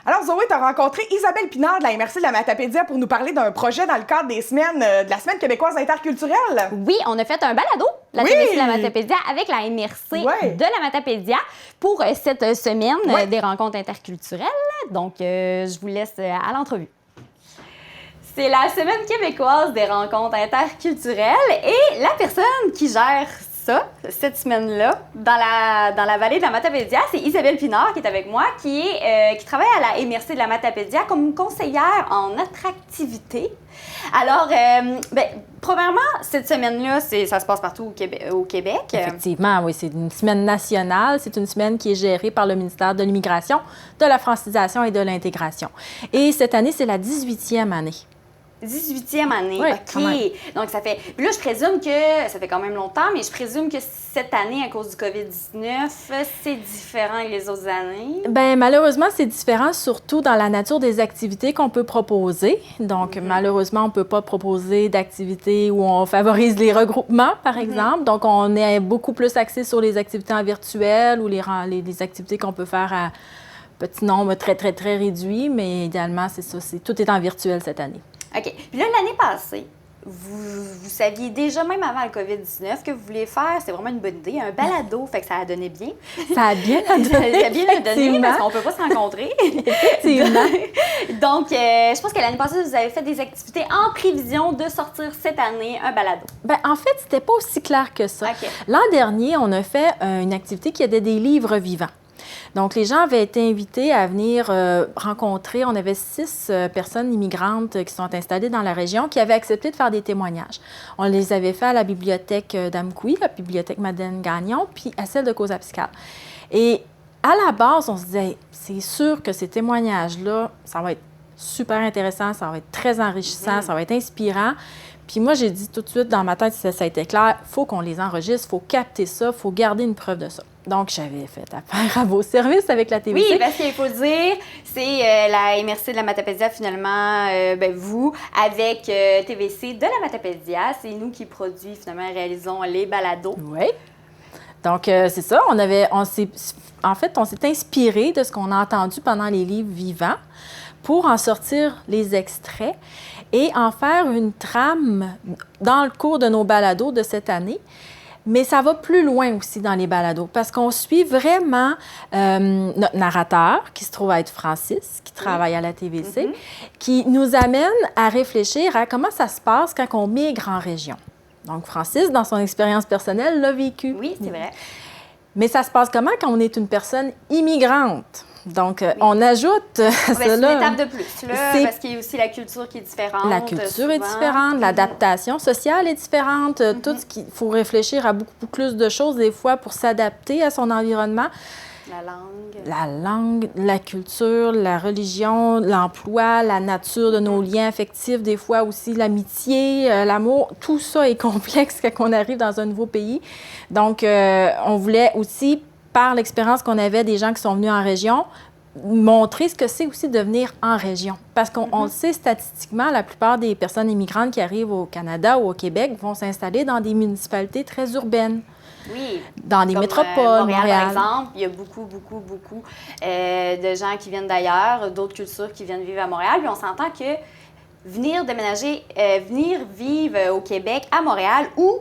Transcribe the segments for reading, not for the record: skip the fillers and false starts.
Alors, Zoé, tu as rencontré Isabelle Pinard de la MRC de la Matapédia pour nous parler d'un projet dans le cadre des semaines de la Semaine québécoise interculturelle. Oui, on a fait un balado, la TVC de la Matapédia, avec la MRC de la Matapédia pour cette semaine des rencontres interculturelles. Donc, je vous laisse à l'entrevue. C'est la Semaine québécoise des rencontres interculturelles et la personne qui gère ça, cette semaine-là, dans la vallée de la Matapédia, c'est Isabelle Pinard qui est avec moi, qui travaille à la MRC de la Matapédia comme conseillère en attractivité. Alors, premièrement, cette semaine-là, ça se passe partout au Québec. Effectivement, oui, c'est une semaine nationale. C'est une semaine qui est gérée par le ministère de l'Immigration, de la francisation et de l'intégration. Et cette année, c'est la 18e année. 18e année, oui, OK. Donc, ça fait... Puis là, je présume que... Ça fait quand même longtemps, mais je présume que cette année, à cause du COVID-19, c'est différent que les autres années? Bien, malheureusement, c'est différent, surtout dans la nature des activités qu'on peut proposer. Donc, malheureusement, on ne peut pas proposer d'activités où on favorise les regroupements, par exemple. Donc, on est beaucoup plus axé sur les activités en virtuel ou les activités qu'on peut faire à petit nombre très, très, très réduit. Mais idéalement, c'est ça. Tout est en virtuel cette année. OK. Puis là, l'année passée, vous saviez déjà, même avant le COVID-19, que vous vouliez faire, c'est vraiment une bonne idée, un balado, fait que ça a donné bien. Ça a bien donné. Ça a bien donné, parce qu'on ne peut pas se rencontrer. Effectivement. Donc, je pense que l'année passée, vous avez fait des activités en prévision de sortir cette année un balado. Bien, en fait, c'était pas aussi clair que ça. Okay. L'an dernier, on a fait une activité qui aidait des livres vivants. Donc, les gens avaient été invités à venir rencontrer. On avait 6 personnes immigrantes qui sont installées dans la région qui avaient accepté de faire des témoignages. On les avait fait à la bibliothèque d'Amkoui, la bibliothèque Madeleine Gagnon, puis à celle de Causa-Piscale. Et à la base, on se disait, c'est sûr que ces témoignages-là, ça va être super intéressant, ça va être très enrichissant, ça va être inspirant. Puis moi, j'ai dit tout de suite dans ma tête, ça a été clair, il faut qu'on les enregistre, il faut capter ça, il faut garder une preuve de ça. Donc, j'avais fait affaire à vos services avec la TVC. Oui, parce qu'il faut dire, c'est la MRC de la Matapédia, finalement, vous, avec TVC de la Matapédia, c'est nous qui produisons, finalement, réalisons les balados. Oui. Donc, c'est ça, on s'est inspiré de ce qu'on a entendu pendant les livres vivants pour en sortir les extraits et en faire une trame dans le cours de nos balados de cette année. Mais ça va plus loin aussi dans les balados parce qu'on suit vraiment notre narrateur, qui se trouve à être Francis, qui travaille à la TVC, qui nous amène à réfléchir à comment ça se passe quand on migre en région. Donc, Francis, dans son expérience personnelle, l'a vécu. Oui, c'est vrai. Mais ça se passe comment quand on est une personne immigrante? Donc, on ajoute cela. C'est une étape de plus, là, parce qu'il y a aussi la culture qui est différente. La culture est différente, l'adaptation sociale est différente, tout ce qu'il faut réfléchir à beaucoup plus de choses des fois pour s'adapter à son environnement. La langue, la culture, la religion, l'emploi, la nature de nos liens affectifs, des fois aussi l'amitié, l'amour, tout ça est complexe quand on arrive dans un nouveau pays. Donc, on voulait aussi, par l'expérience qu'on avait des gens qui sont venus en région, montrer ce que c'est aussi de venir en région. Parce qu'on le sait statistiquement, la plupart des personnes immigrantes qui arrivent au Canada ou au Québec vont s'installer dans des municipalités très urbaines. Oui. Dans des métropoles, Montréal, par exemple, il y a beaucoup de gens qui viennent d'ailleurs, d'autres cultures qui viennent vivre à Montréal. Puis on s'entend que venir déménager, venir vivre au Québec, à Montréal ou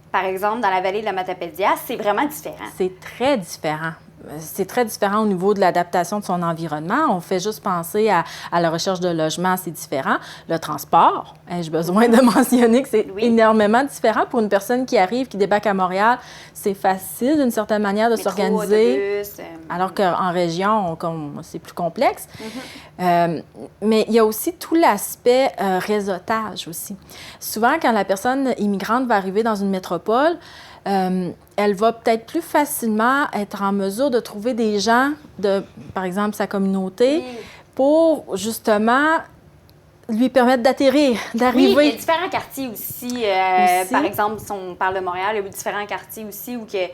par exemple, dans la vallée de la Matapédia, c'est vraiment différent. C'est très différent. C'est très différent au niveau de l'adaptation de son environnement. On fait juste penser à la recherche de logement, c'est différent. Le transport, j'ai besoin de mentionner que c'est énormément différent. Pour une personne qui arrive, qui débarque à Montréal, c'est facile d'une certaine manière de s'organiser. Alors qu'en région, c'est plus complexe. Mais il y a aussi tout l'aspect réseautage aussi. Souvent, quand la personne immigrante va arriver dans une métropole, elle va peut-être plus facilement être en mesure de trouver des gens de, par exemple, sa communauté pour justement lui permettre d'atterrir, d'arriver. Oui, il y a différents quartiers aussi. Par exemple, si on parle de Montréal, il y a différents quartiers aussi où que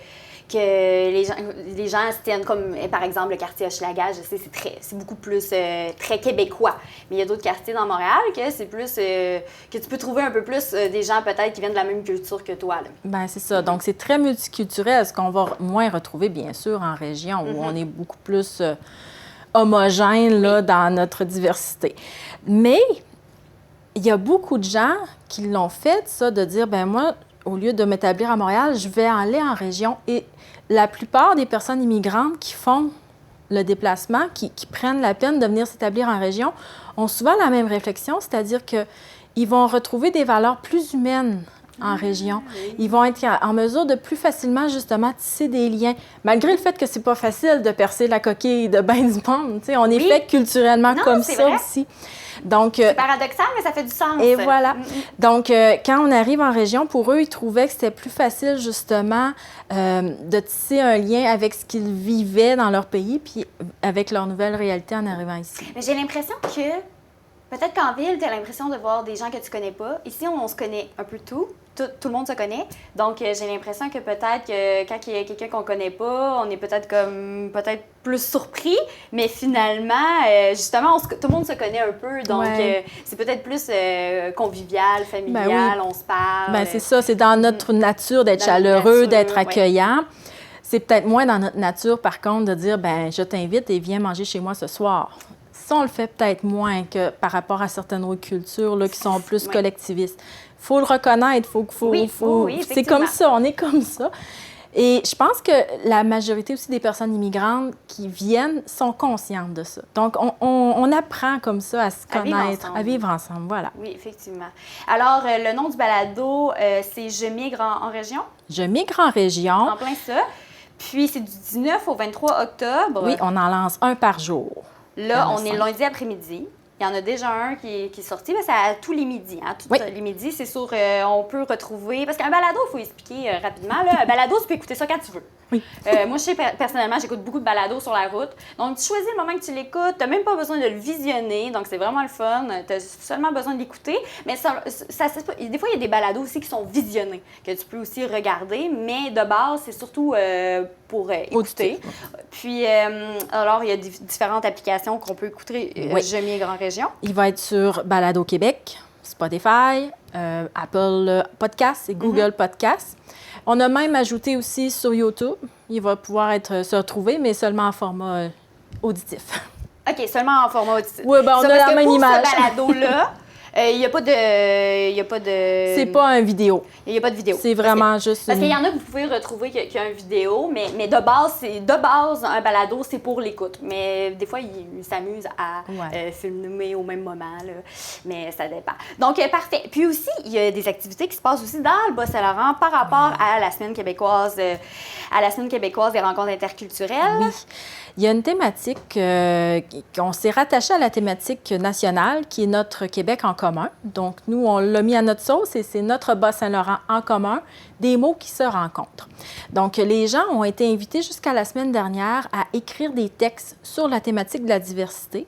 les gens se tiennent comme, par exemple, le quartier Hochelaga, je sais, c'est beaucoup plus très québécois. Mais il y a d'autres quartiers dans Montréal que c'est plus, que tu peux trouver un peu plus des gens peut-être qui viennent de la même culture que toi. Bien, c'est ça. Donc, c'est très multiculturel, ce qu'on va moins retrouver, bien sûr, en région, où on est beaucoup plus homogène là, dans notre diversité. Mais il y a beaucoup de gens qui l'ont fait, ça, de dire, ben moi, au lieu de m'établir à Montréal, je vais aller en région. Et la plupart des personnes immigrantes qui font le déplacement, qui prennent la peine de venir s'établir en région, ont souvent la même réflexion, c'est-à-dire qu'ils vont retrouver des valeurs plus humaines en région. Ils vont être en mesure de plus facilement, justement, tisser des liens, malgré le fait que c'est pas facile de percer la coquille de ben du monde. Tu sais, on est fait culturellement comme ça aussi. Donc, c'est paradoxal, mais ça fait du sens. Et voilà. Donc, quand on arrive en région, pour eux, ils trouvaient que c'était plus facile, justement, de tisser un lien avec ce qu'ils vivaient dans leur pays, puis avec leur nouvelle réalité en arrivant ici. Mais j'ai l'impression que, peut-être qu'en ville, tu as l'impression de voir des gens que tu connais pas. Ici, on se connaît un peu tout le monde se connaît. Donc, j'ai l'impression que peut-être que quand il y a quelqu'un qu'on connaît pas, on est peut-être plus surpris, mais finalement, justement, tout le monde se connaît un peu. Donc, c'est peut-être plus convivial, familial, on se parle. Bien, c'est ça, c'est dans notre nature d'être chaleureux, d'être accueillant. C'est peut-être moins dans notre nature, par contre, de dire, ben je t'invite et viens manger chez moi ce soir. Ça, on le fait peut-être moins que par rapport à certaines autres cultures là, qui sont plus collectivistes. Il faut le reconnaître, c'est comme ça, on est comme ça. Et je pense que la majorité aussi des personnes immigrantes qui viennent sont conscientes de ça. Donc, on apprend comme ça à se connaître, à vivre ensemble, voilà. Oui, effectivement. Alors, le nom du balado, c'est « Je migre en région ». Je migre en région. En plein ça. Puis, c'est du 19 au 23 octobre. Oui, on en lance un par jour. Là, on est lundi après-midi. Il y en a déjà un qui est sorti, mais c'est à tous les midis. Hein? Les midis, c'est sûr, on peut retrouver... Parce qu'un balado, il faut expliquer rapidement. Là, un balado, tu peux écouter ça quand tu veux. Oui. Moi, je sais, personnellement, j'écoute beaucoup de balados sur la route. Donc, tu choisis le moment que tu l'écoutes. Tu n'as même pas besoin de le visionner. Donc, c'est vraiment le fun. Tu as seulement besoin de l'écouter. Mais des fois, il y a des balados aussi qui sont visionnés, que tu peux aussi regarder. Mais de base, c'est surtout pour écouter. Puis, alors, il y a différentes applications qu'on peut écouter. Je migre en région. Il va être sur Balado Québec, Spotify, Apple Podcasts et Google Podcasts. On a même ajouté aussi sur YouTube. Il va pouvoir se retrouver, mais seulement en format auditif. OK, seulement en format auditif. Oui, bien, on a la même image. Ce balado-là, il n'y a pas de... C'est pas un vidéo. Il n'y a pas de vidéo. C'est vraiment juste... Parce qu'il y en a que vous pouvez retrouver qu'il y a une vidéo, mais de base, un balado, c'est pour l'écoute. Mais des fois, ils s'amusent à filmer au même moment, là. Mais ça dépend. Donc, parfait. Puis aussi, il y a des activités qui se passent aussi dans le Bas-Saint-Laurent par rapport à la Semaine québécoise, des rencontres interculturelles. Oui. Il y a une thématique, on s'est rattaché à la thématique nationale qui est notre Québec en commun. Donc, nous, on l'a mis à notre sauce et c'est notre Bas-Saint-Laurent en commun, des mots qui se rencontrent. Donc, les gens ont été invités jusqu'à la semaine dernière à écrire des textes sur la thématique de la diversité.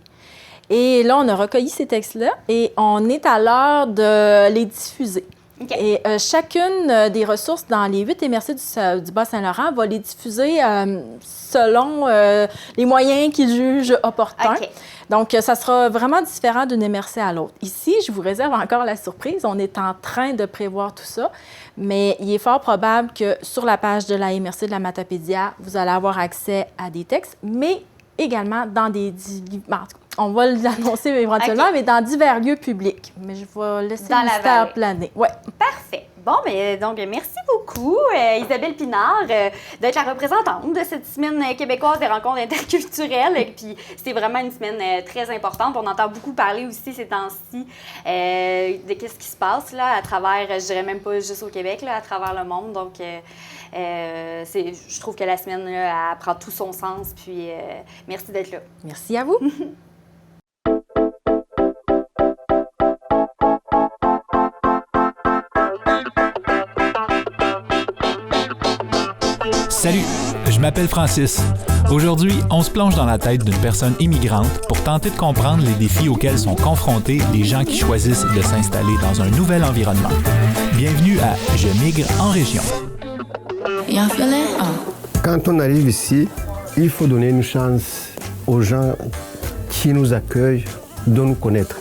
Et là, on a recueilli ces textes-là et on est à l'heure de les diffuser. Okay. Et chacune des ressources dans les 8 MRC du Bas-Saint-Laurent va les diffuser selon les moyens qu'ils jugent opportuns. Okay. Donc, ça sera vraiment différent d'une MRC à l'autre. Ici, je vous réserve encore la surprise. On est en train de prévoir tout ça, mais il est fort probable que sur la page de la MRC de la Matapédia, vous allez avoir accès à des textes, mais également dans on va l'annoncer éventuellement, mais dans divers lieux publics. Mais je vais laisser le mystère planer. Ouais. Parfait. Bon, mais donc, merci beaucoup, Isabelle Pinard, d'être la représentante de cette semaine québécoise des rencontres interculturelles. Et puis, c'est vraiment une semaine très importante. On entend beaucoup parler aussi ces temps-ci de qu'est-ce qui se passe là, à travers, je dirais même pas juste au Québec, là, à travers le monde. Donc, je trouve que la semaine, là, elle prend tout son sens. Puis, merci d'être là. Merci à vous. Salut, je m'appelle Francis. Aujourd'hui, on se plonge dans la tête d'une personne immigrante pour tenter de comprendre les défis auxquels sont confrontés les gens qui choisissent de s'installer dans un nouvel environnement. Bienvenue à Je migre en région. Quand on arrive ici, il faut donner une chance aux gens qui nous accueillent de nous connaître.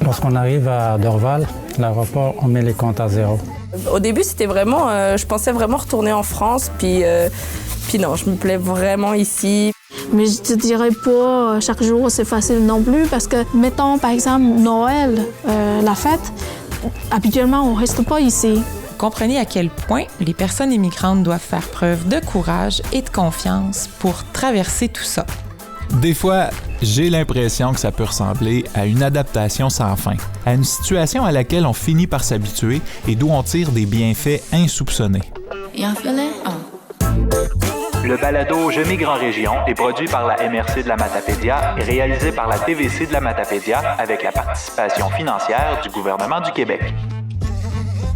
Lorsqu'on arrive à Dorval, l'aéroport, on met les comptes à zéro. Au début, c'était vraiment... je pensais vraiment retourner en France, puis non, je me plais vraiment ici. Mais je te dirais pas chaque jour c'est facile non plus parce que, mettons par exemple Noël, la fête, habituellement on reste pas ici. Comprenez à quel point les personnes immigrantes doivent faire preuve de courage et de confiance pour traverser tout ça. Des fois, j'ai l'impression que ça peut ressembler à une adaptation sans fin, à une situation à laquelle on finit par s'habituer et d'où on tire des bienfaits insoupçonnés. Le balado Je migre en région est produit par la MRC de la Matapédia et réalisé par la TVC de la Matapédia avec la participation financière du gouvernement du Québec.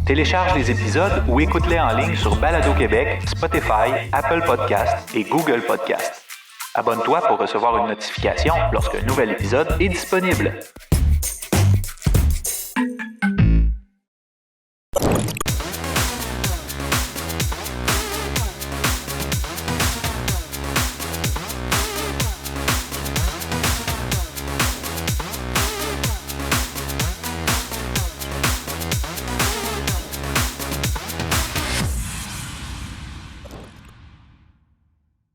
Télécharge les épisodes ou écoute-les en ligne sur Balado Québec, Spotify, Apple Podcasts et Google Podcasts. Abonne-toi pour recevoir une notification lorsqu'un nouvel épisode est disponible.